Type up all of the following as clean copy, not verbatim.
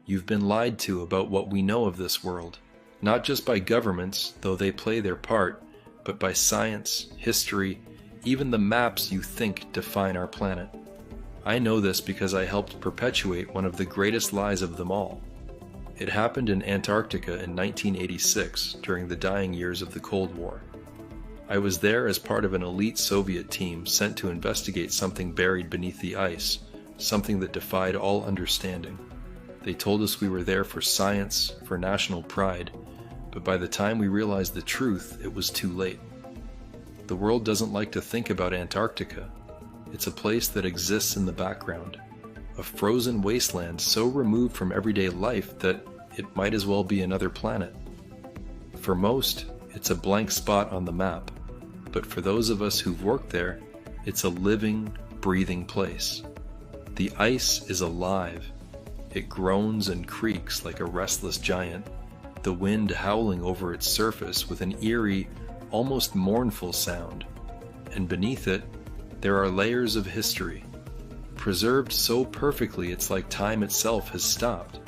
You've been lied to about what we know of this world, not just by governments, though they play their part, but by science, history, even the maps you think define our planet. I know this because I helped perpetuate one of the greatest lies of them all. It happened in Antarctica in 1986, during the dying years of the Cold War. I was there as part of an elite Soviet team sent to investigate something buried beneath the ice, something that defied all understanding. They told us we were there for science, for national pride, but by the time we realized the truth, it was too late. The world doesn't like to think about Antarctica. It's a place that exists in the background, a frozen wasteland so removed from everyday life that it might as well be another planet. For most, it's a blank spot on the map, but for those of us who've worked there, it's a living, breathing place. The ice is alive. It groans and creaks like a restless giant, the wind howling over its surface with an eerie, almost mournful sound. And beneath it, there are layers of history, preserved so perfectly it's like time itself has stopped.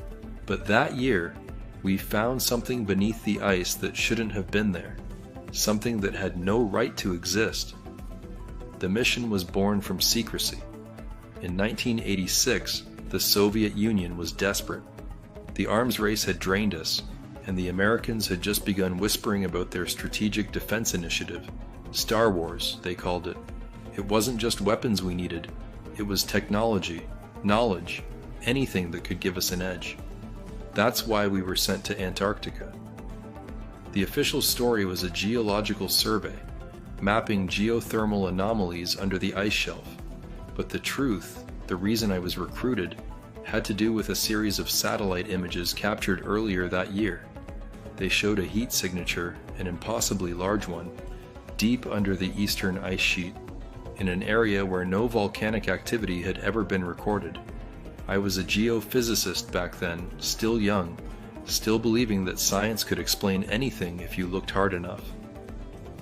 But that year, we found something beneath the ice that shouldn't have been there, something that had no right to exist. The mission was born from secrecy. In 1986, the Soviet Union was desperate. The arms race had drained us, and the Americans had just begun whispering about their strategic defense initiative. Star Wars, they called it. It wasn't just weapons we needed, it was technology, knowledge, anything that could give us an edge. That's why we were sent to Antarctica. The official story was a geological survey, mapping geothermal anomalies under the ice shelf. But the truth, the reason I was recruited, had to do with a series of satellite images captured earlier that year. They showed a heat signature, an impossibly large one, deep under the eastern ice sheet, in an area where no volcanic activity had ever been recorded. I was a geophysicist back then, still young, still believing that science could explain anything if you looked hard enough.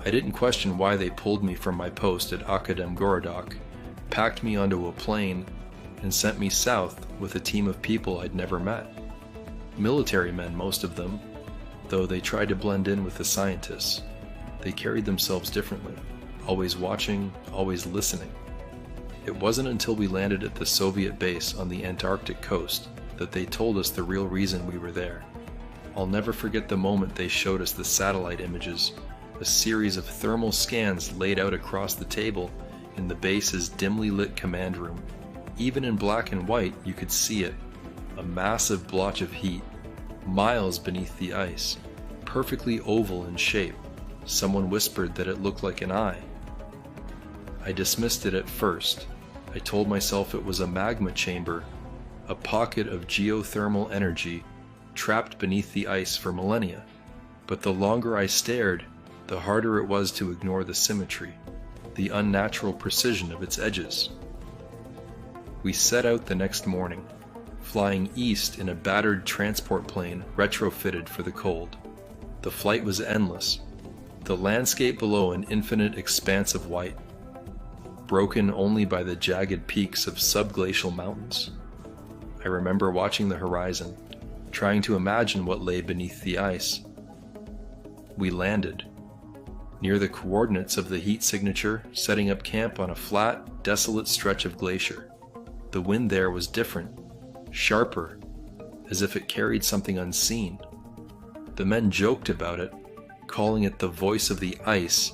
I didn't question why they pulled me from my post at Akademgorodok, packed me onto a plane, and sent me south with a team of people I'd never met. Military men, most of them, though they tried to blend in with the scientists. They carried themselves differently, always watching, always listening. It wasn't until we landed at the Soviet base on the Antarctic coast that they told us the real reason we were there. I'll never forget the moment they showed us the satellite images, a series of thermal scans laid out across the table in the base's dimly lit command room. Even in black and white, you could see it, a massive blotch of heat, miles beneath the ice, perfectly oval in shape. Someone whispered that it looked like an eye. I dismissed it at first. I told myself it was a magma chamber, a pocket of geothermal energy trapped beneath the ice for millennia. But the longer I stared, the harder it was to ignore the symmetry, the unnatural precision of its edges. We set out the next morning, flying east in a battered transport plane retrofitted for the cold. The flight was endless, the landscape below an infinite expanse of white, broken only by the jagged peaks of subglacial mountains. I remember watching the horizon, trying to imagine what lay beneath the ice. We landed, near the coordinates of the heat signature, setting up camp on a flat, desolate stretch of glacier. The wind there was different, sharper, as if it carried something unseen. The men joked about it, calling it the voice of the ice,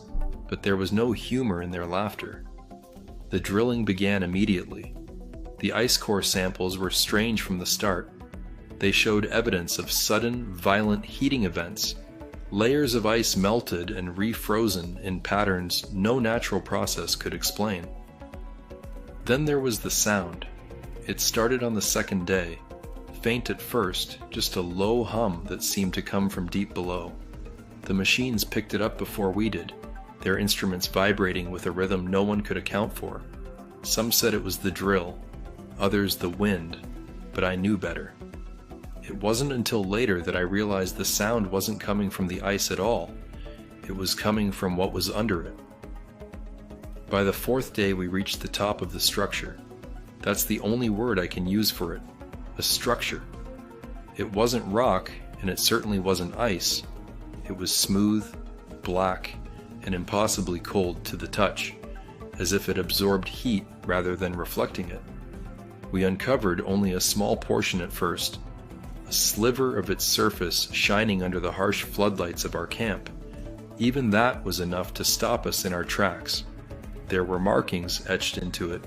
but there was no humor in their laughter. The drilling began immediately. The ice core samples were strange from the start. They showed evidence of sudden, violent heating events. Layers of ice melted and refrozen in patterns no natural process could explain. Then there was the sound. It started on the second day, faint at first, just a low hum that seemed to come from deep below. The machines picked it up before we did, their instruments vibrating with a rhythm no one could account for. Some said it was the drill, others the wind, but I knew better. It wasn't until later that I realized the sound wasn't coming from the ice at all. It was coming from what was under it. By the fourth day we reached the top of the structure. That's the only word I can use for it. A structure. It wasn't rock, and it certainly wasn't ice. It was smooth, black, and impossibly cold to the touch, as if it absorbed heat rather than reflecting it. We uncovered only a small portion at first, a sliver of its surface shining under the harsh floodlights of our camp. Even that was enough to stop us in our tracks. There were markings etched into it,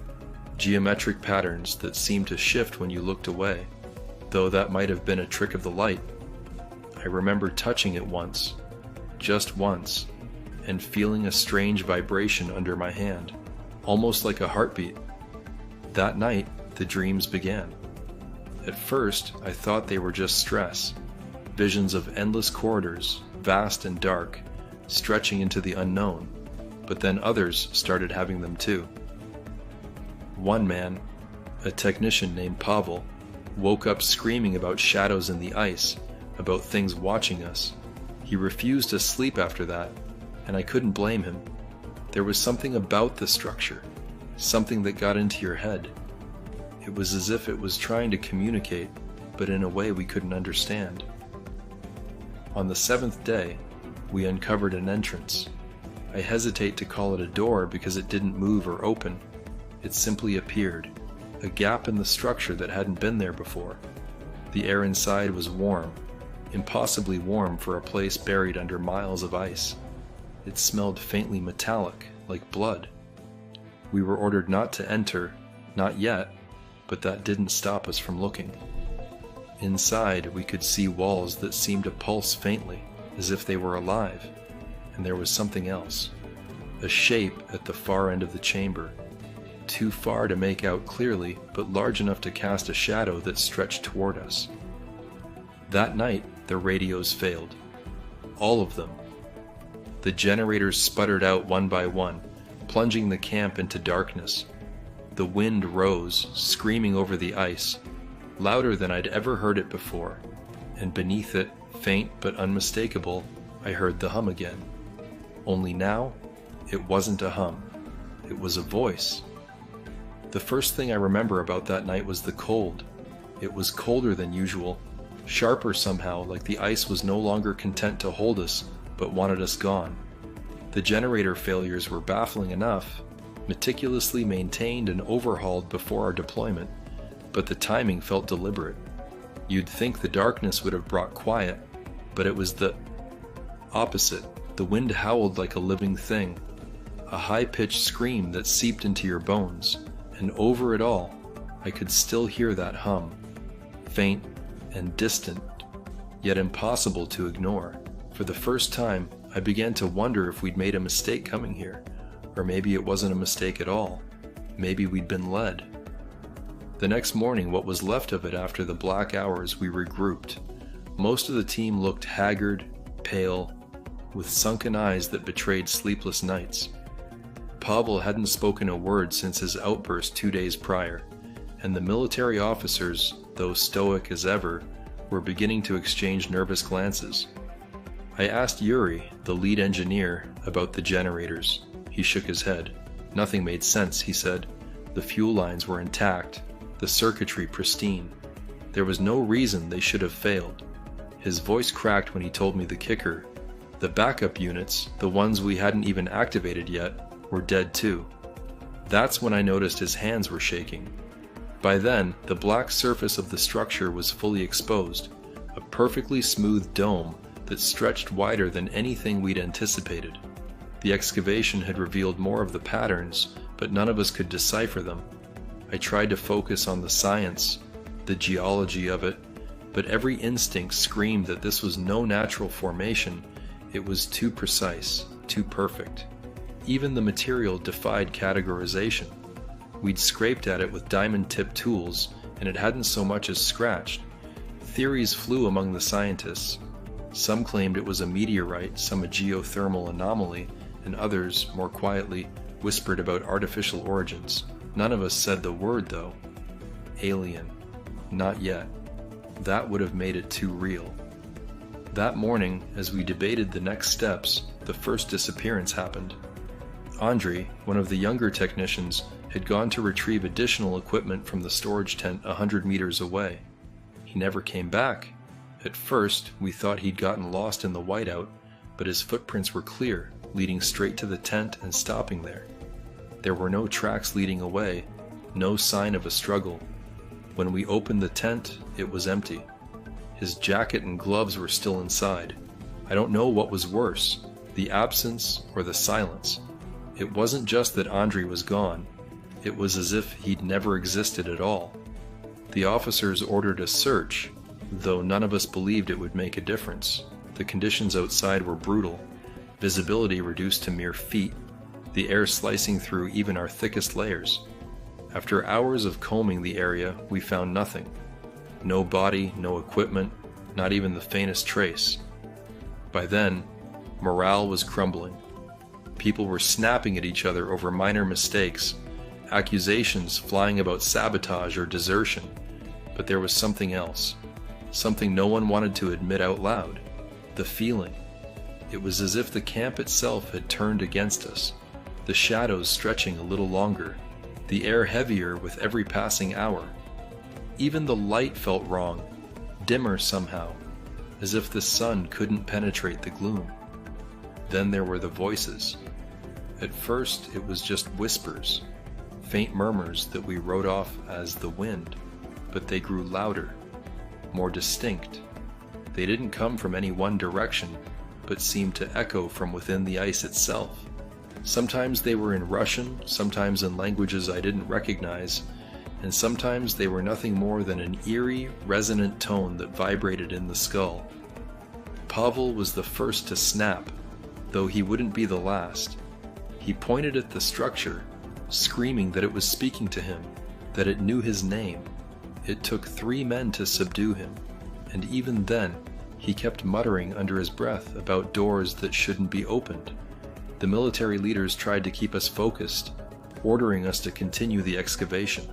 geometric patterns that seemed to shift when you looked away, though that might have been a trick of the light. I remember touching it once, just once, and feeling a strange vibration under my hand, almost like a heartbeat. That night, the dreams began. At first, I thought they were just stress, visions of endless corridors, vast and dark, stretching into the unknown, but then others started having them too. One man, a technician named Pavel, woke up screaming about shadows in the ice, about things watching us. He refused to sleep after that, and I couldn't blame him. There was something about the structure, something that got into your head. It was as if it was trying to communicate, but in a way we couldn't understand. On the 7th day, we uncovered an entrance. I hesitate to call it a door because it didn't move or open. It simply appeared, a gap in the structure that hadn't been there before. The air inside was warm, impossibly warm for a place buried under miles of ice. It smelled faintly metallic, like blood. We were ordered not to enter, not yet, but that didn't stop us from looking. Inside, we could see walls that seemed to pulse faintly, as if they were alive, and there was something else. A shape at the far end of the chamber, too far to make out clearly, but large enough to cast a shadow that stretched toward us. That night, the radios failed. All of them. The generators sputtered out one by one, plunging the camp into darkness. The wind rose, screaming over the ice, louder than I'd ever heard it before, and beneath it, faint but unmistakable, I heard the hum again. Only now, it wasn't a hum. It was a voice. The first thing I remember about that night was the cold. It was colder than usual, sharper somehow, like the ice was no longer content to hold us, but wanted us gone. The generator failures were baffling enough, meticulously maintained and overhauled before our deployment, but the timing felt deliberate. You'd think the darkness would have brought quiet, but it was the opposite. The wind howled like a living thing, a high-pitched scream that seeped into your bones, and over it all, I could still hear that hum, faint and distant, yet impossible to ignore. For the first time, I began to wonder if we'd made a mistake coming here, or maybe it wasn't a mistake at all. Maybe we'd been led. The next morning, what was left of it after the black hours, we regrouped. Most of the team looked haggard, pale, with sunken eyes that betrayed sleepless nights. Pavel hadn't spoken a word since his outburst 2 days prior, and the military officers, though stoic as ever, were beginning to exchange nervous glances. I asked Yuri, the lead engineer, about the generators. He shook his head. Nothing made sense, he said. The fuel lines were intact, the circuitry pristine. There was no reason they should have failed. His voice cracked when he told me the kicker. The backup units, the ones we hadn't even activated yet, were dead too. That's when I noticed his hands were shaking. By then, the black surface of the structure was fully exposed, a perfectly smooth dome that stretched wider than anything we'd anticipated. The excavation had revealed more of the patterns, but none of us could decipher them. I tried to focus on the science, the geology of it, but every instinct screamed that this was no natural formation. It was too precise, too perfect. Even the material defied categorization. We'd scraped at it with diamond-tipped tools, and it hadn't so much as scratched. Theories flew among the scientists. Some claimed it was a meteorite, some a geothermal anomaly, and others, more quietly, whispered about artificial origins. None of us said the word, though. Alien. Not yet. That would have made it too real. That morning, as we debated the next steps, the first disappearance happened. Andrei, one of the younger technicians, had gone to retrieve additional equipment from the storage tent 100 meters away. He never came back. At first, we thought he'd gotten lost in the whiteout, but his footprints were clear, leading straight to the tent and stopping there. There were no tracks leading away, no sign of a struggle. When we opened the tent, it was empty. His jacket and gloves were still inside. I don't know what was worse, the absence or the silence. It wasn't just that Andrei was gone. It was as if he'd never existed at all. The officers ordered a search, though none of us believed it would make a difference. The conditions outside were brutal, visibility reduced to mere feet, the air slicing through even our thickest layers. After hours of combing the area, we found nothing. No body, no equipment, not even the faintest trace. By then, morale was crumbling. People were snapping at each other over minor mistakes, accusations flying about sabotage or desertion. But there was something else, something no one wanted to admit out loud. The feeling. It was as if the camp itself had turned against us, the shadows stretching a little longer, the air heavier with every passing hour. Even the light felt wrong, dimmer somehow, as if the sun couldn't penetrate the gloom. Then there were the voices. At first, it was just whispers, faint murmurs that we wrote off as the wind, but they grew louder, more distinct. They didn't come from any one direction, but seemed to echo from within the ice itself. Sometimes they were in Russian, sometimes in languages I didn't recognize, and sometimes they were nothing more than an eerie, resonant tone that vibrated in the skull. Pavel was the first to snap, though he wouldn't be the last. He pointed at the structure, screaming that it was speaking to him, that it knew his name. It took 3 men to subdue him, and even then, he kept muttering under his breath about doors that shouldn't be opened. The military leaders tried to keep us focused, ordering us to continue the excavation.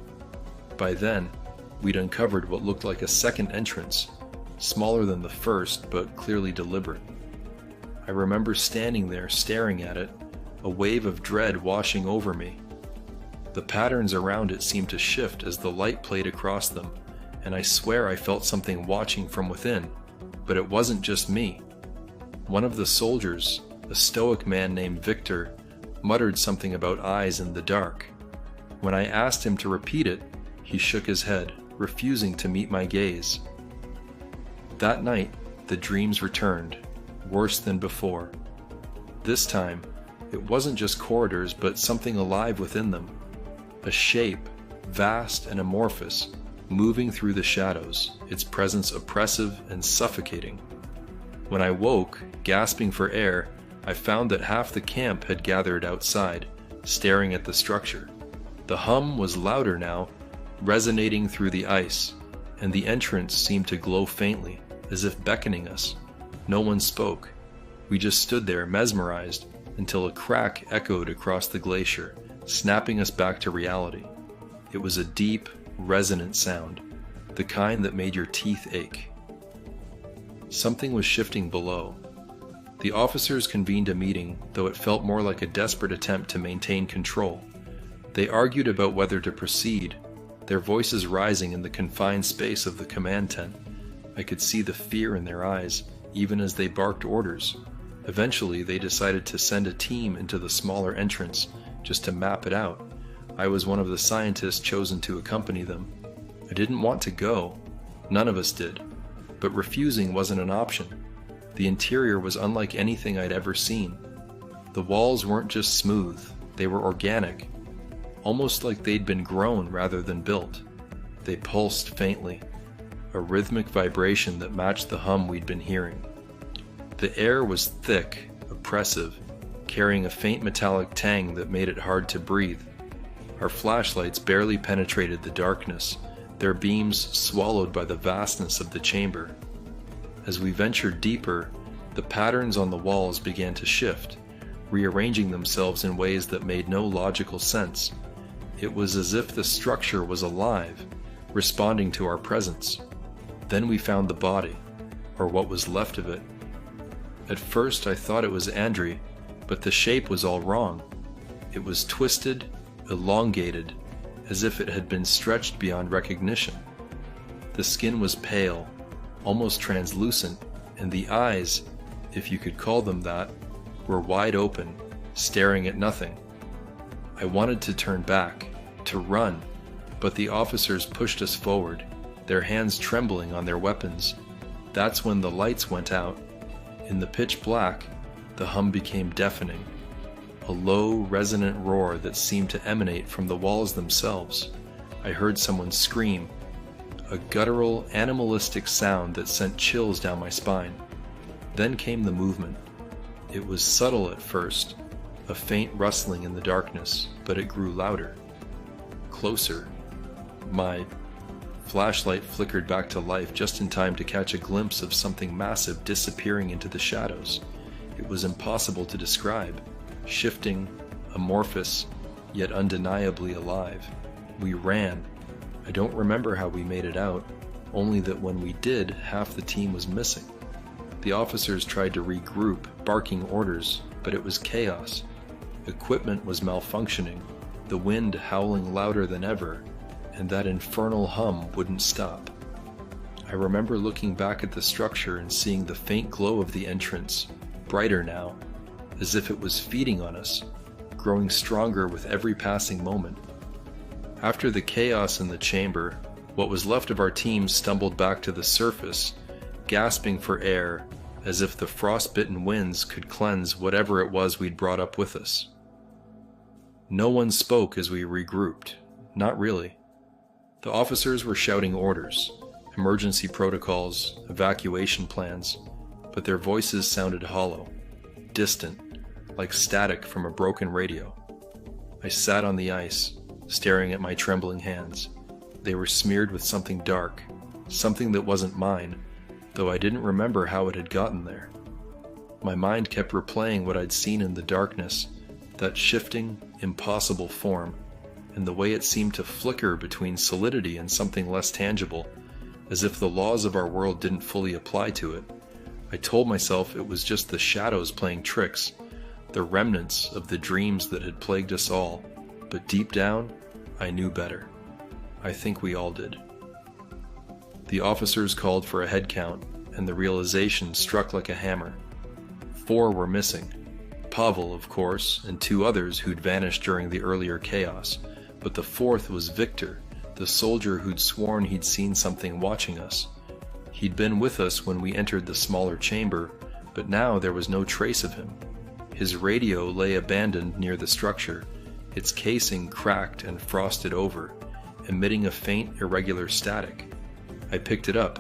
By then, we'd uncovered what looked like a second entrance, smaller than the first, but clearly deliberate. I remember standing there staring at it, a wave of dread washing over me. The patterns around it seemed to shift as the light played across them, and I swear I felt something watching from within, but it wasn't just me. One of the soldiers, a stoic man named Victor, muttered something about eyes in the dark. When I asked him to repeat it, he shook his head, refusing to meet my gaze. That night, the dreams returned, worse than before. This time, it wasn't just corridors, but something alive within them. A shape, vast and amorphous, moving through the shadows, its presence oppressive and suffocating. When I woke, gasping for air, I found that half the camp had gathered outside, staring at the structure. The hum was louder now, resonating through the ice, and the entrance seemed to glow faintly, as if beckoning us. No one spoke. We just stood there, mesmerized, until a crack echoed across the glacier, snapping us back to reality. It was a deep, resonant sound, the kind that made your teeth ache. Something was shifting below. The officers convened a meeting, though it felt more like a desperate attempt to maintain control. They argued about whether to proceed, their voices rising in the confined space of the command tent. I could see the fear in their eyes, even as they barked orders. Eventually, they decided to send a team into the smaller entrance, just to map it out. I was one of the scientists chosen to accompany them. I didn't want to go. None of us did. But refusing wasn't an option. The interior was unlike anything I'd ever seen. The walls weren't just smooth, they were organic, almost like they'd been grown rather than built. They pulsed faintly, a rhythmic vibration that matched the hum we'd been hearing. The air was thick, oppressive, carrying a faint metallic tang that made it hard to breathe. Our flashlights barely penetrated the darkness, their beams swallowed by the vastness of the chamber. As we ventured deeper, the patterns on the walls began to shift, rearranging themselves in ways that made no logical sense. It was as if the structure was alive, responding to our presence. Then we found the body, or what was left of it. At first I thought it was Andrei, but the shape was all wrong. It was twisted, elongated, as if it had been stretched beyond recognition. The skin was pale, almost translucent, and the eyes, if you could call them that, were wide open, staring at nothing. I wanted to turn back, to run, but the officers pushed us forward, their hands trembling on their weapons. That's when the lights went out. In the pitch black, the hum became deafening, a low, resonant roar that seemed to emanate from the walls themselves. I heard someone scream, a guttural, animalistic sound that sent chills down my spine. Then came the movement. It was subtle at first, a faint rustling in the darkness, but it grew louder. Closer. My flashlight flickered back to life just in time to catch a glimpse of something massive disappearing into the shadows. It was impossible to describe. Shifting, amorphous, yet undeniably alive. We ran. I don't remember how we made it out, only that when we did, half the team was missing. The officers tried to regroup, barking orders, but it was chaos. Equipment was malfunctioning, the wind howling louder than ever, and that infernal hum wouldn't stop. I remember looking back at the structure and seeing the faint glow of the entrance, brighter now, as if it was feeding on us, growing stronger with every passing moment. After the chaos in the chamber, what was left of our team stumbled back to the surface, gasping for air, as if the frostbitten winds could cleanse whatever it was we'd brought up with us. No one spoke as we regrouped. Not really. The officers were shouting orders, emergency protocols, evacuation plans, but their voices sounded hollow, distant, like static from a broken radio. I sat on the ice, staring at my trembling hands. They were smeared with something dark, something that wasn't mine, though I didn't remember how it had gotten there. My mind kept replaying what I'd seen in the darkness, that shifting, impossible form, and the way it seemed to flicker between solidity and something less tangible, as if the laws of our world didn't fully apply to it. I told myself it was just the shadows playing tricks, the remnants of the dreams that had plagued us all, but deep down, I knew better. I think we all did. The officers called for a head count, and the realization struck like a hammer. 4 were missing. Pavel, of course, and 2 others who'd vanished during the earlier chaos, but the 4th was Victor, the soldier who'd sworn he'd seen something watching us. He'd been with us when we entered the smaller chamber, but now there was no trace of him. His radio lay abandoned near the structure, its casing cracked and frosted over, emitting a faint, irregular static. I picked it up,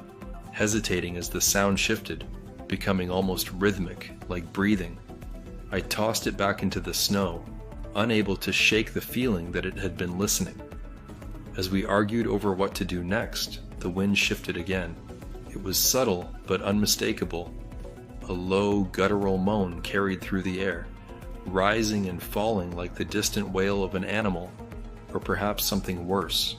hesitating as the sound shifted, becoming almost rhythmic, like breathing. I tossed it back into the snow, unable to shake the feeling that it had been listening. As we argued over what to do next, the wind shifted again. It was subtle but unmistakable. A low, guttural moan carried through the air, rising and falling like the distant wail of an animal, or perhaps something worse.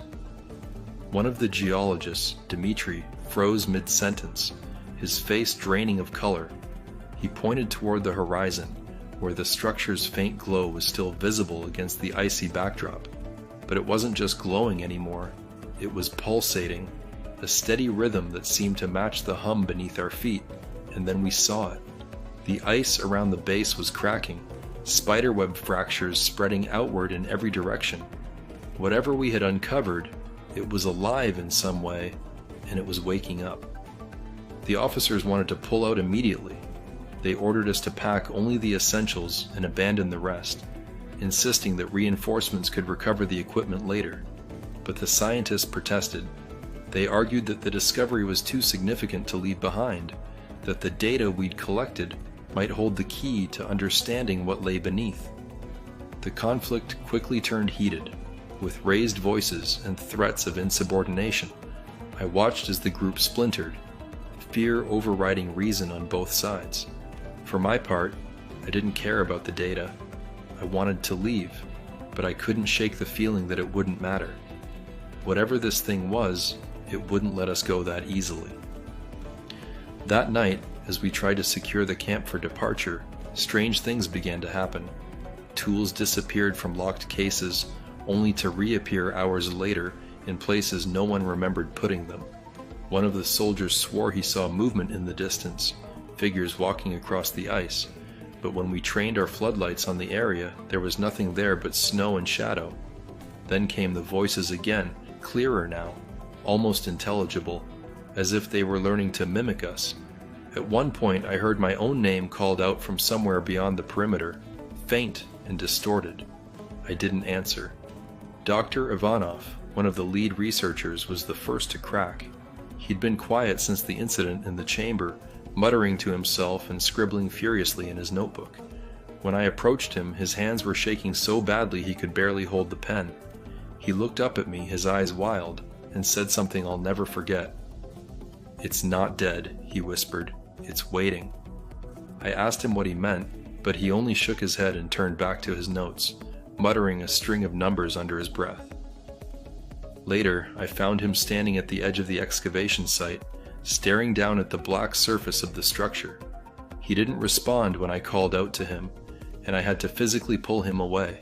One of the geologists, Dmitri, froze mid-sentence, his face draining of color. He pointed toward the horizon, where the structure's faint glow was still visible against the icy backdrop. But it wasn't just glowing anymore, it was pulsating, a steady rhythm that seemed to match the hum beneath our feet, and then we saw it. The ice around the base was cracking, spiderweb fractures spreading outward in every direction. Whatever we had uncovered, it was alive in some way, and it was waking up. The officers wanted to pull out immediately. They ordered us to pack only the essentials and abandon the rest, insisting that reinforcements could recover the equipment later. But the scientists protested. They argued that the discovery was too significant to leave behind, that the data we'd collected might hold the key to understanding what lay beneath. The conflict quickly turned heated, with raised voices and threats of insubordination. I watched as the group splintered, fear overriding reason on both sides. For my part, I didn't care about the data. I wanted to leave, but I couldn't shake the feeling that it wouldn't matter. Whatever this thing was, it wouldn't let us go that easily. That night, as we tried to secure the camp for departure, strange things began to happen. Tools disappeared from locked cases, only to reappear hours later in places no one remembered putting them. One of the soldiers swore he saw movement in the distance, figures walking across the ice, but when we trained our floodlights on the area, there was nothing there but snow and shadow. Then came the voices again, clearer now, almost intelligible, as if they were learning to mimic us. At one point I heard my own name called out from somewhere beyond the perimeter, faint and distorted. I didn't answer. Dr. Ivanov, one of the lead researchers, was the first to crack. He'd been quiet since the incident in the chamber, muttering to himself and scribbling furiously in his notebook. When I approached him, his hands were shaking so badly he could barely hold the pen. He looked up at me, his eyes wild, and said something I'll never forget. "It's not dead," he whispered. "It's waiting." I asked him what he meant, but he only shook his head and turned back to his notes, muttering a string of numbers under his breath. Later, I found him standing at the edge of the excavation site, staring down at the black surface of the structure. He didn't respond when I called out to him, and I had to physically pull him away.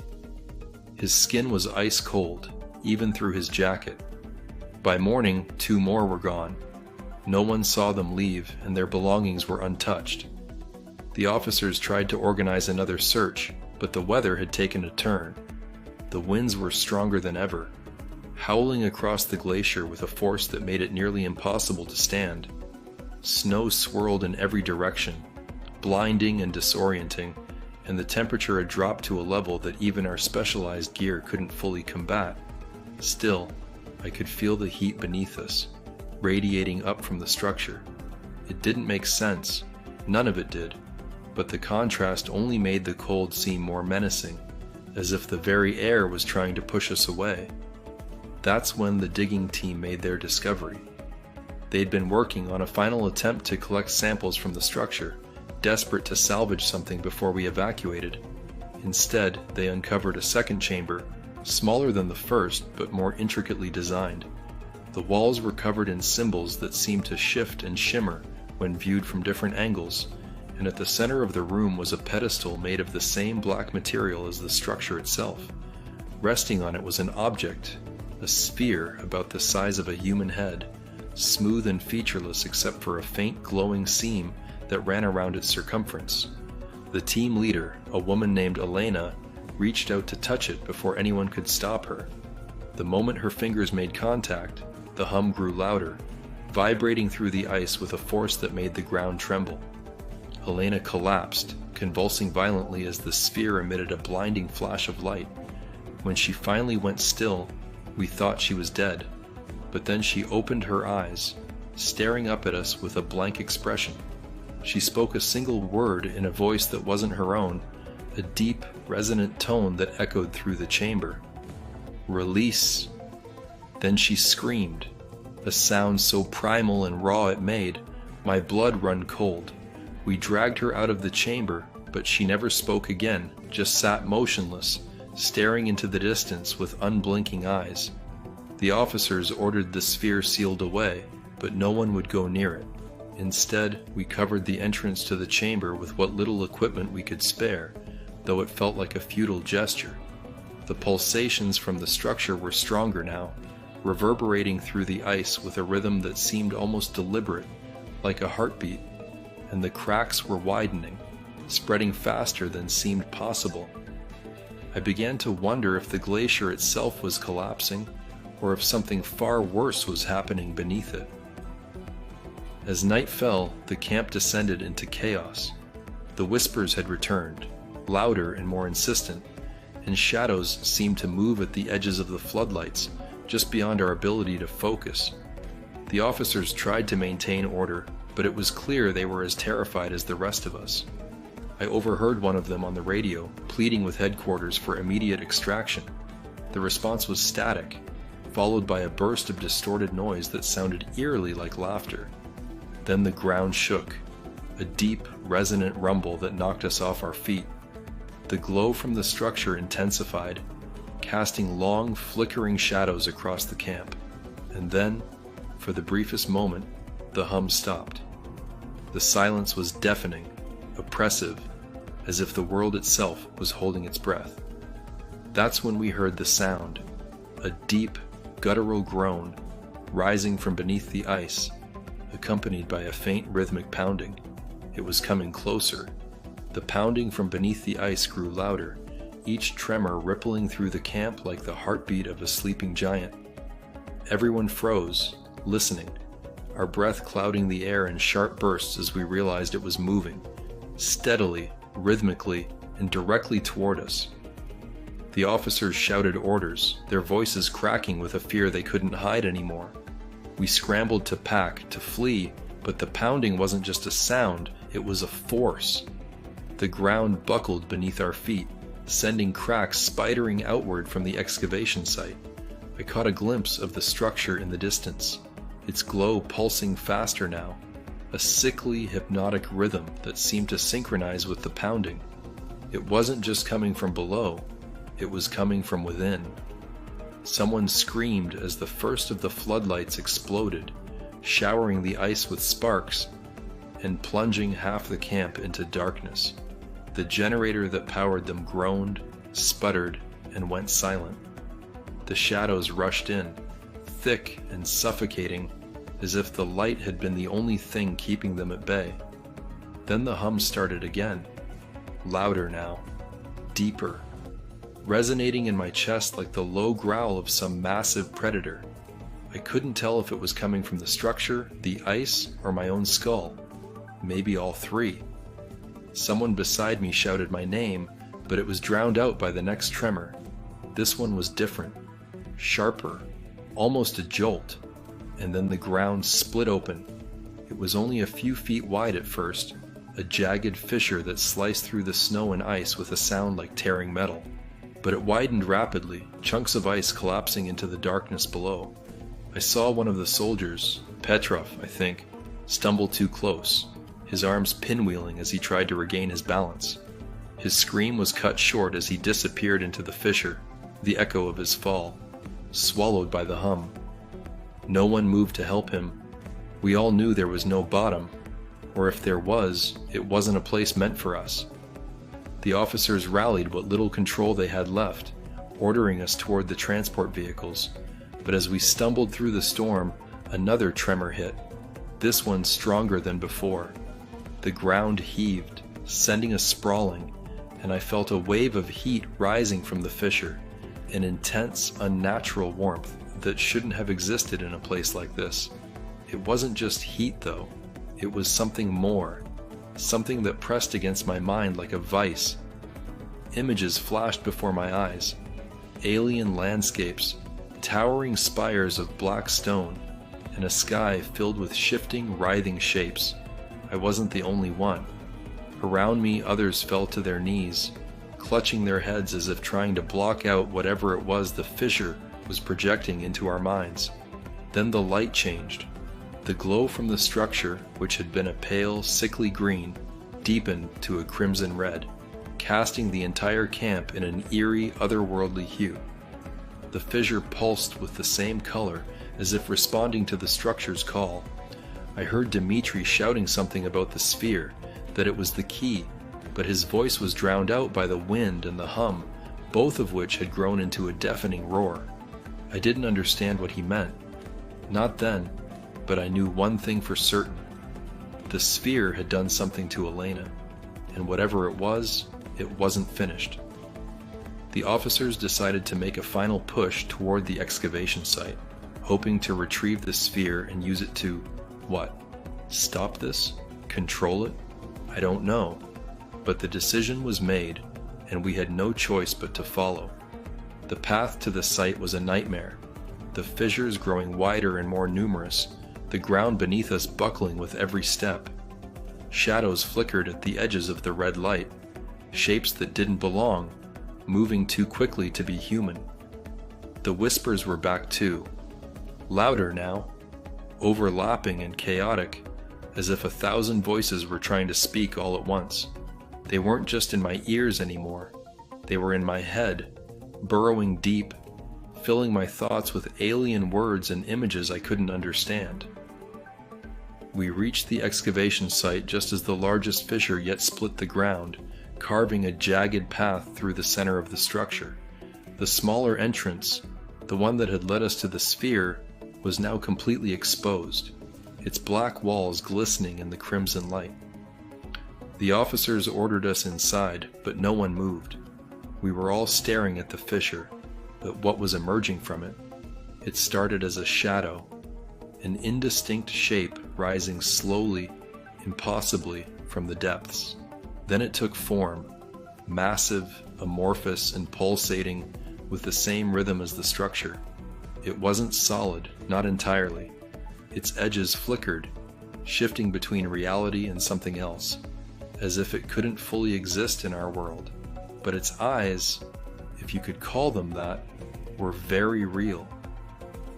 His skin was ice cold, even through his jacket. By morning, 2 more were gone. No one saw them leave, and their belongings were untouched. The officers tried to organize another search, but the weather had taken a turn. The winds were stronger than ever, howling across the glacier with a force that made it nearly impossible to stand. Snow swirled in every direction, blinding and disorienting, and the temperature had dropped to a level that even our specialized gear couldn't fully combat. Still, I could feel the heat beneath us, radiating up from the structure. It didn't make sense, none of it did, but the contrast only made the cold seem more menacing, as if the very air was trying to push us away. That's when the digging team made their discovery. They'd been working on a final attempt to collect samples from the structure, desperate to salvage something before we evacuated. Instead, they uncovered a second chamber, smaller than the first but more intricately designed. The walls were covered in symbols that seemed to shift and shimmer when viewed from different angles, and at the center of the room was a pedestal made of the same black material as the structure itself. Resting on it was an object, a sphere about the size of a human head, smooth and featureless except for a faint glowing seam that ran around its circumference. The team leader, a woman named Elena, reached out to touch it before anyone could stop her. The moment her fingers made contact, the hum grew louder, vibrating through the ice with a force that made the ground tremble. Elena collapsed, convulsing violently as the sphere emitted a blinding flash of light. When she finally went still, we thought she was dead, but then she opened her eyes, staring up at us with a blank expression. She spoke a single word in a voice that wasn't her own, a deep, resonant tone that echoed through the chamber. "Release." Then she screamed, a sound so primal and raw it made my blood run cold. We dragged her out of the chamber, but she never spoke again, just sat motionless, staring into the distance with unblinking eyes. The officers ordered the sphere sealed away, but no one would go near it. Instead, we covered the entrance to the chamber with what little equipment we could spare, though it felt like a futile gesture. The pulsations from the structure were stronger now, reverberating through the ice with a rhythm that seemed almost deliberate, like a heartbeat, and the cracks were widening, spreading faster than seemed possible. I began to wonder if the glacier itself was collapsing, or if something far worse was happening beneath it. As night fell, the camp descended into chaos. The whispers had returned, louder and more insistent, and shadows seemed to move at the edges of the floodlights, just beyond our ability to focus. The officers tried to maintain order, but it was clear they were as terrified as the rest of us. I overheard one of them on the radio, pleading with headquarters for immediate extraction. The response was static, followed by a burst of distorted noise that sounded eerily like laughter. Then the ground shook, a deep, resonant rumble that knocked us off our feet. The glow from the structure intensified, casting long, flickering shadows across the camp. And then, for the briefest moment, the hum stopped. The silence was deafening, oppressive, as if the world itself was holding its breath. That's when we heard the sound, a deep, guttural groan, rising from beneath the ice, accompanied by a faint rhythmic pounding. It was coming closer. The pounding from beneath the ice grew louder, each tremor rippling through the camp like the heartbeat of a sleeping giant. Everyone froze, listening, our breath clouding the air in sharp bursts as we realized it was moving, steadily, rhythmically, and directly toward us. The officers shouted orders, their voices cracking with a fear they couldn't hide anymore. We scrambled to pack, to flee, but the pounding wasn't just a sound, it was a force. The ground buckled beneath our feet, sending cracks spidering outward from the excavation site. I caught a glimpse of the structure in the distance, its glow pulsing faster now, a sickly, hypnotic rhythm that seemed to synchronize with the pounding. It wasn't just coming from below, it was coming from within. Someone screamed as the first of the floodlights exploded, showering the ice with sparks and plunging half the camp into darkness. The generator that powered them groaned, sputtered, and went silent. The shadows rushed in, thick and suffocating, as if the light had been the only thing keeping them at bay. Then the hum started again, louder now, deeper, resonating in my chest like the low growl of some massive predator. I couldn't tell if it was coming from the structure, the ice, or my own skull. Maybe all three. Someone beside me shouted my name, but it was drowned out by the next tremor. This one was different, sharper, almost a jolt, and then the ground split open. It was only a few feet wide at first, a jagged fissure that sliced through the snow and ice with a sound like tearing metal. But it widened rapidly, chunks of ice collapsing into the darkness below. I saw one of the soldiers, Petrov, I think, stumble too close, his arms pinwheeling as he tried to regain his balance. His scream was cut short as he disappeared into the fissure, the echo of his fall, swallowed by the hum. No one moved to help him. We all knew there was no bottom, or if there was, it wasn't a place meant for us. The officers rallied what little control they had left, ordering us toward the transport vehicles, but as we stumbled through the storm, another tremor hit, this one stronger than before. The ground heaved, sending us sprawling, and I felt a wave of heat rising from the fissure, an intense, unnatural warmth that shouldn't have existed in a place like this. It wasn't just heat though, it was something more, something that pressed against my mind like a vice. Images flashed before my eyes, alien landscapes, towering spires of black stone, and a sky filled with shifting, writhing shapes. I wasn't the only one. Around me, others fell to their knees, clutching their heads as if trying to block out whatever it was the fissure was projecting into our minds. Then the light changed. The glow from the structure, which had been a pale, sickly green, deepened to a crimson red, casting the entire camp in an eerie, otherworldly hue. The fissure pulsed with the same color, as if responding to the structure's call. I heard Dmitri shouting something about the sphere, that it was the key, but his voice was drowned out by the wind and the hum, both of which had grown into a deafening roar. I didn't understand what he meant. Not then, but I knew one thing for certain. The sphere had done something to Elena, and whatever it wasn't finished. The officers decided to make a final push toward the excavation site, hoping to retrieve the sphere and use it to, what? Stop this? Control it? I don't know. But the decision was made, and we had no choice but to follow. The path to the site was a nightmare, the fissures growing wider and more numerous, the ground beneath us buckling with every step. Shadows flickered at the edges of the red light, shapes that didn't belong, moving too quickly to be human. The whispers were back too, louder now, overlapping and chaotic, as if 1,000 voices were trying to speak all at once. They weren't just in my ears anymore, they were in my head, burrowing deep, filling my thoughts with alien words and images I couldn't understand. We reached the excavation site just as the largest fissure yet split the ground, carving a jagged path through the center of the structure. The smaller entrance, the one that had led us to the sphere, was now completely exposed, its black walls glistening in the crimson light. The officers ordered us inside, but no one moved. We were all staring at the fissure, but what was emerging from it? It started as a shadow, an indistinct shape rising slowly, impossibly, from the depths. Then it took form, massive, amorphous, and pulsating with the same rhythm as the structure. It wasn't solid, not entirely. Its edges flickered, shifting between reality and something else, as if it couldn't fully exist in our world. But its eyes, if you could call them that, were very real.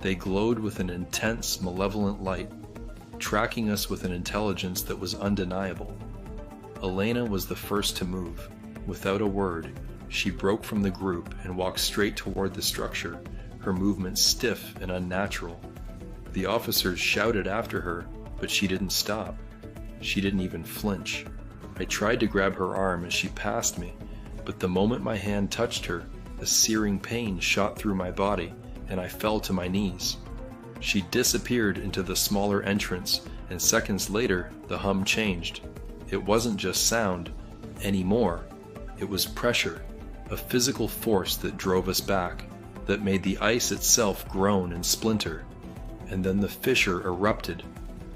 They glowed with an intense, malevolent light, tracking us with an intelligence that was undeniable. Elena was the first to move. Without a word, she broke from the group and walked straight toward the structure, her movements stiff and unnatural. The officers shouted after her, but she didn't stop. She didn't even flinch. I tried to grab her arm as she passed me, but the moment my hand touched her, a searing pain shot through my body, and I fell to my knees. She disappeared into the smaller entrance, and seconds later, the hum changed. It wasn't just sound anymore. It was pressure, a physical force that drove us back, that made the ice itself groan and splinter. And then the fissure erupted.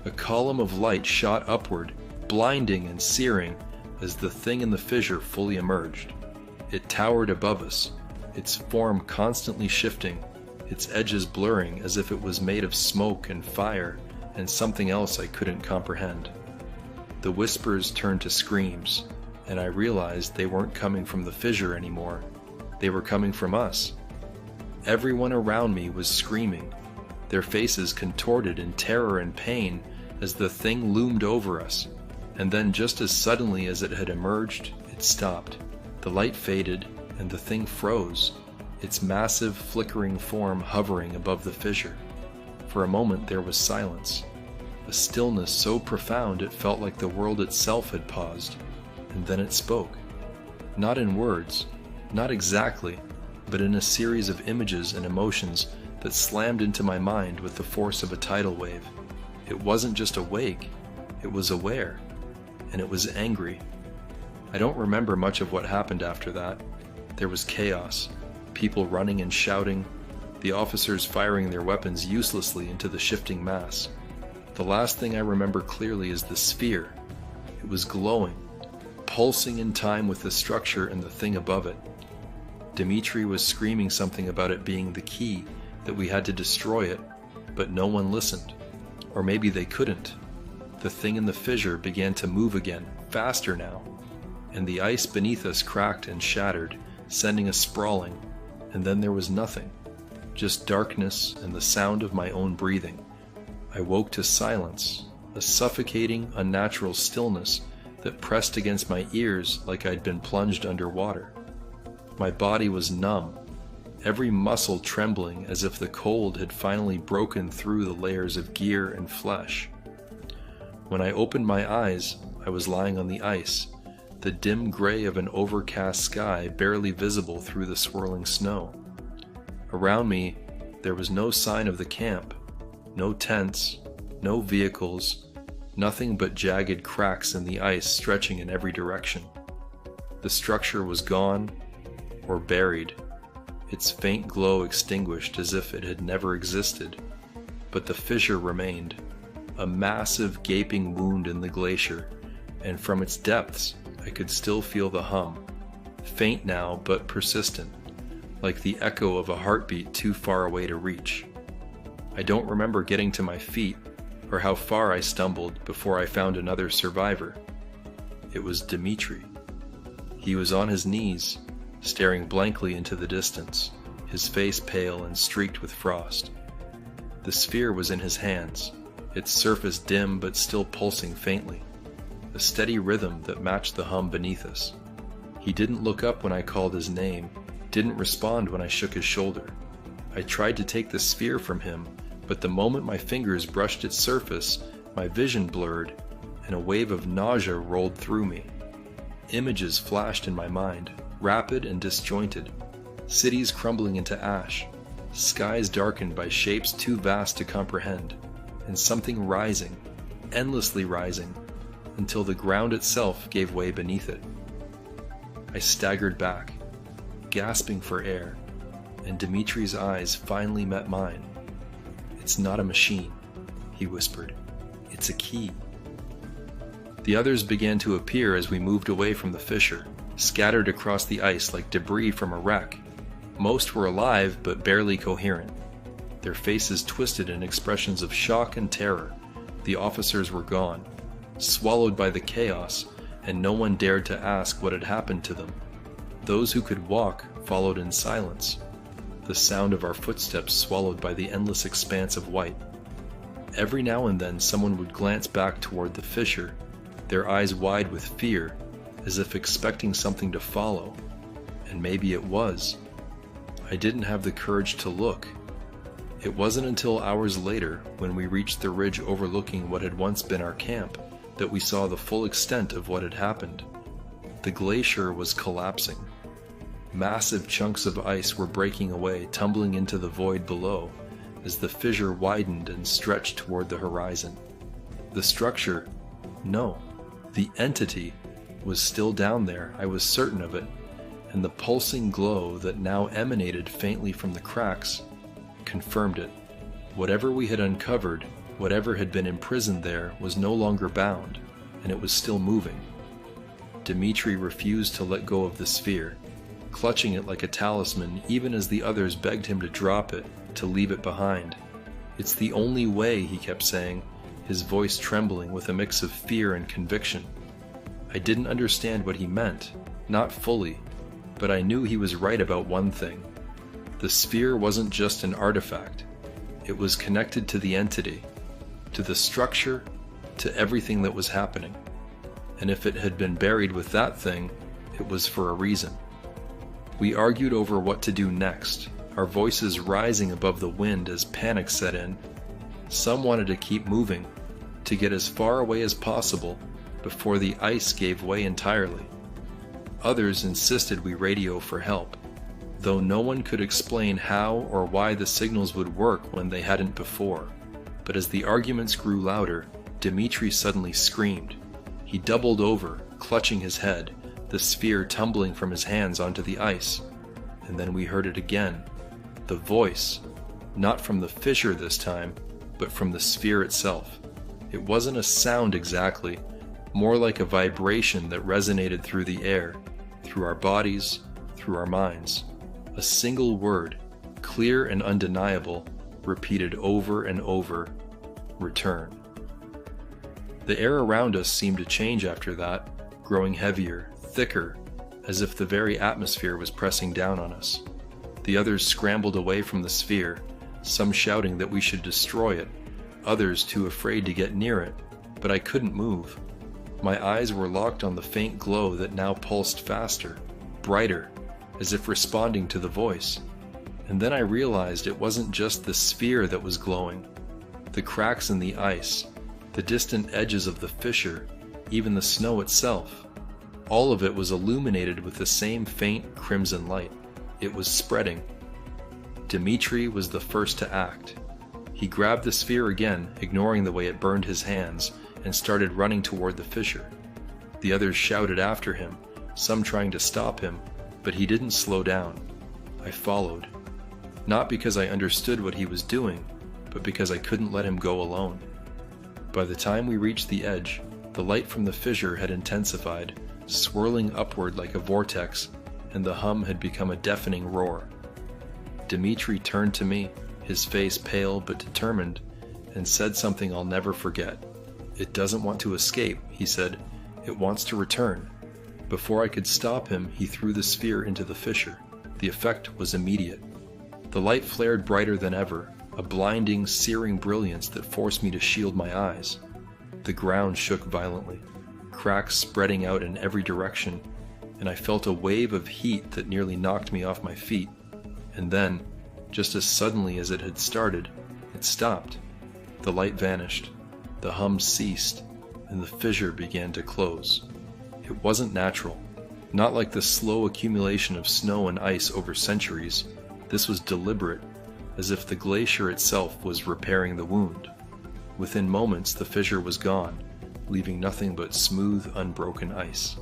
A column of light shot upward, blinding and searing, as the thing in the fissure fully emerged. It towered above us, its form constantly shifting, its edges blurring as if it was made of smoke and fire and something else I couldn't comprehend. The whispers turned to screams, and I realized they weren't coming from the fissure anymore. They were coming from us. Everyone around me was screaming, their faces contorted in terror and pain as the thing loomed over us. And then, just as suddenly as it had emerged, it stopped. The light faded, and the thing froze, its massive, flickering form hovering above the fissure. For a moment there was silence, a stillness so profound it felt like the world itself had paused. And then it spoke. Not in words, not exactly, but in a series of images and emotions that slammed into my mind with the force of a tidal wave. It wasn't just awake, it was aware, and it was angry. I don't remember much of what happened after that. There was chaos, people running and shouting, the officers firing their weapons uselessly into the shifting mass. The last thing I remember clearly is the sphere. It was glowing, pulsing in time with the structure and the thing above it. Dmitri was screaming something about it being the key, that we had to destroy it, but no one listened. Or maybe they couldn't. The thing in the fissure began to move again, faster now, and the ice beneath us cracked and shattered, sending us sprawling, and then there was nothing, just darkness and the sound of my own breathing. I woke to silence, a suffocating, unnatural stillness that pressed against my ears like I'd been plunged underwater. My body was numb, every muscle trembling as if the cold had finally broken through the layers of gear and flesh. When I opened my eyes, I was lying on the ice, the dim gray of an overcast sky barely visible through the swirling snow. Around me, there was no sign of the camp, no tents, no vehicles, nothing but jagged cracks in the ice stretching in every direction. The structure was gone, or buried, its faint glow extinguished as if it had never existed. But the fissure remained, a massive gaping wound in the glacier, and from its depths I could still feel the hum, faint now but persistent, like the echo of a heartbeat too far away to reach. I don't remember getting to my feet, or how far I stumbled before I found another survivor. It was Dmitri. He was on his knees, staring blankly into the distance, his face pale and streaked with frost. The sphere was in his hands, its surface dim but still pulsing faintly, a steady rhythm that matched the hum beneath us. He didn't look up when I called his name, didn't respond when I shook his shoulder. I tried to take the sphere from him, but the moment my fingers brushed its surface, my vision blurred, and a wave of nausea rolled through me. Images flashed in my mind, rapid and disjointed. Cities crumbling into ash, skies darkened by shapes too vast to comprehend, and something rising, endlessly rising, until the ground itself gave way beneath it. I staggered back, gasping for air, and Dimitri's eyes finally met mine. "It's not a machine," he whispered. "It's a key." The others began to appear as we moved away from the fissure, scattered across the ice like debris from a wreck. Most were alive, but barely coherent. Their faces twisted in expressions of shock and terror. The officers were gone, swallowed by the chaos, and no one dared to ask what had happened to them. Those who could walk followed in silence, the sound of our footsteps swallowed by the endless expanse of white. Every now and then someone would glance back toward the fissure, their eyes wide with fear, as if expecting something to follow. And maybe it was. I didn't have the courage to look. It wasn't until hours later, when we reached the ridge overlooking what had once been our camp, that we saw the full extent of what had happened. The glacier was collapsing. Massive chunks of ice were breaking away, tumbling into the void below, as the fissure widened and stretched toward the horizon. The structure, no, the entity, was still down there, I was certain of it, and the pulsing glow that now emanated faintly from the cracks confirmed it. Whatever we had uncovered, whatever had been imprisoned there, was no longer bound, and it was still moving. Dimitri refused to let go of the sphere, clutching it like a talisman even as the others begged him to drop it, to leave it behind. "It's the only way," he kept saying, his voice trembling with a mix of fear and conviction. I didn't understand what he meant, not fully, but I knew he was right about one thing. The sphere wasn't just an artifact. It was connected to the entity, to the structure, to everything that was happening. And if it had been buried with that thing, it was for a reason. We argued over what to do next, our voices rising above the wind as panic set in. Some wanted to keep moving, to get as far away as possible before the ice gave way entirely. Others insisted we radio for help, though no one could explain how or why the signals would work when they hadn't before. But as the arguments grew louder, Dimitri suddenly screamed. He doubled over, clutching his head, the sphere tumbling from his hands onto the ice. And then we heard it again. The voice, not from the fissure this time, but from the sphere itself. It wasn't a sound exactly, more like a vibration that resonated through the air, through our bodies, through our minds. A single word, clear and undeniable, repeated over and over: return. The air around us seemed to change after that, growing heavier, thicker, as if the very atmosphere was pressing down on us. The others scrambled away from the sphere, some shouting that we should destroy it, others too afraid to get near it, but I couldn't move. My eyes were locked on the faint glow that now pulsed faster, brighter, as if responding to the voice. And then I realized it wasn't just the sphere that was glowing. The cracks in the ice, the distant edges of the fissure, even the snow itself, all of it was illuminated with the same faint crimson light. It was spreading. Dimitri was the first to act. He grabbed the sphere again, ignoring the way it burned his hands, and started running toward the fissure. The others shouted after him, some trying to stop him, but he didn't slow down. I followed. Not because I understood what he was doing, but because I couldn't let him go alone. By the time we reached the edge, the light from the fissure had intensified, swirling upward like a vortex, and the hum had become a deafening roar. Dimitri turned to me, his face pale but determined, and said something I'll never forget. "It doesn't want to escape," he said. "It wants to return." Before I could stop him, he threw the sphere into the fissure. The effect was immediate. The light flared brighter than ever, a blinding, searing brilliance that forced me to shield my eyes. The ground shook violently, cracks spreading out in every direction, and I felt a wave of heat that nearly knocked me off my feet. And then, just as suddenly as it had started, it stopped. The light vanished, the hum ceased, and the fissure began to close. It wasn't natural, not like the slow accumulation of snow and ice over centuries. This was deliberate, as if the glacier itself was repairing the wound. Within moments, the fissure was gone, leaving nothing but smooth, unbroken ice.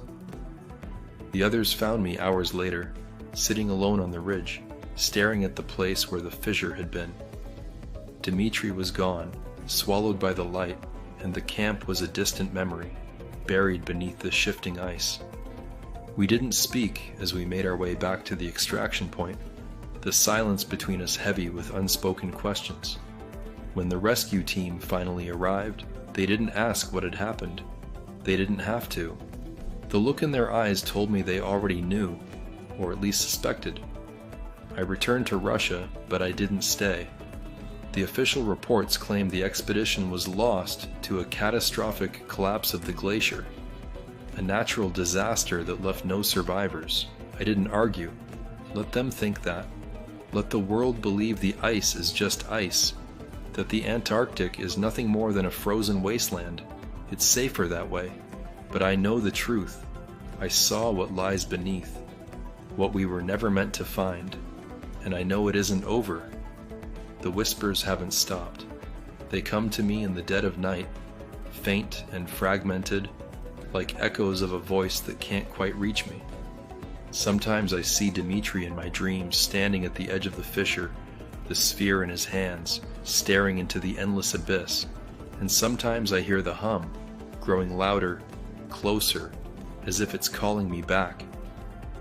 The others found me hours later, sitting alone on the ridge, staring at the place where the fissure had been. Dmitri was gone, swallowed by the light, and the camp was a distant memory, buried beneath the shifting ice. We didn't speak as we made our way back to the extraction point, the silence between us heavy with unspoken questions. When the rescue team finally arrived, they didn't ask what had happened. They didn't have to. The look in their eyes told me they already knew, or at least suspected. I returned to Russia, but I didn't stay. The official reports claimed the expedition was lost to a catastrophic collapse of the glacier, a natural disaster that left no survivors. I didn't argue. Let them think that. Let the world believe the ice is just ice, that the Antarctic is nothing more than a frozen wasteland. It's safer that way. But I know the truth. I saw what lies beneath, what we were never meant to find, and I know it isn't over. The whispers haven't stopped. They come to me in the dead of night, faint and fragmented, like echoes of a voice that can't quite reach me. Sometimes I see Dmitri in my dreams standing at the edge of the fissure, the sphere in his hands, staring into the endless abyss, and sometimes I hear the hum, growing louder, closer, as if it's calling me back.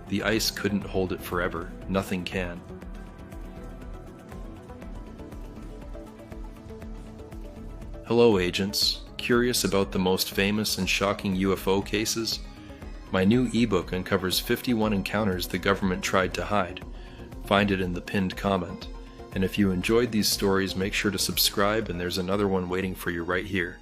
The ice couldn't hold it forever. Nothing can. Hello, agents. Curious about the most famous and shocking UFO cases? My new ebook uncovers 51 encounters the government tried to hide. Find it in the pinned comment. And if you enjoyed these stories, make sure to subscribe, and there's another one waiting for you right here.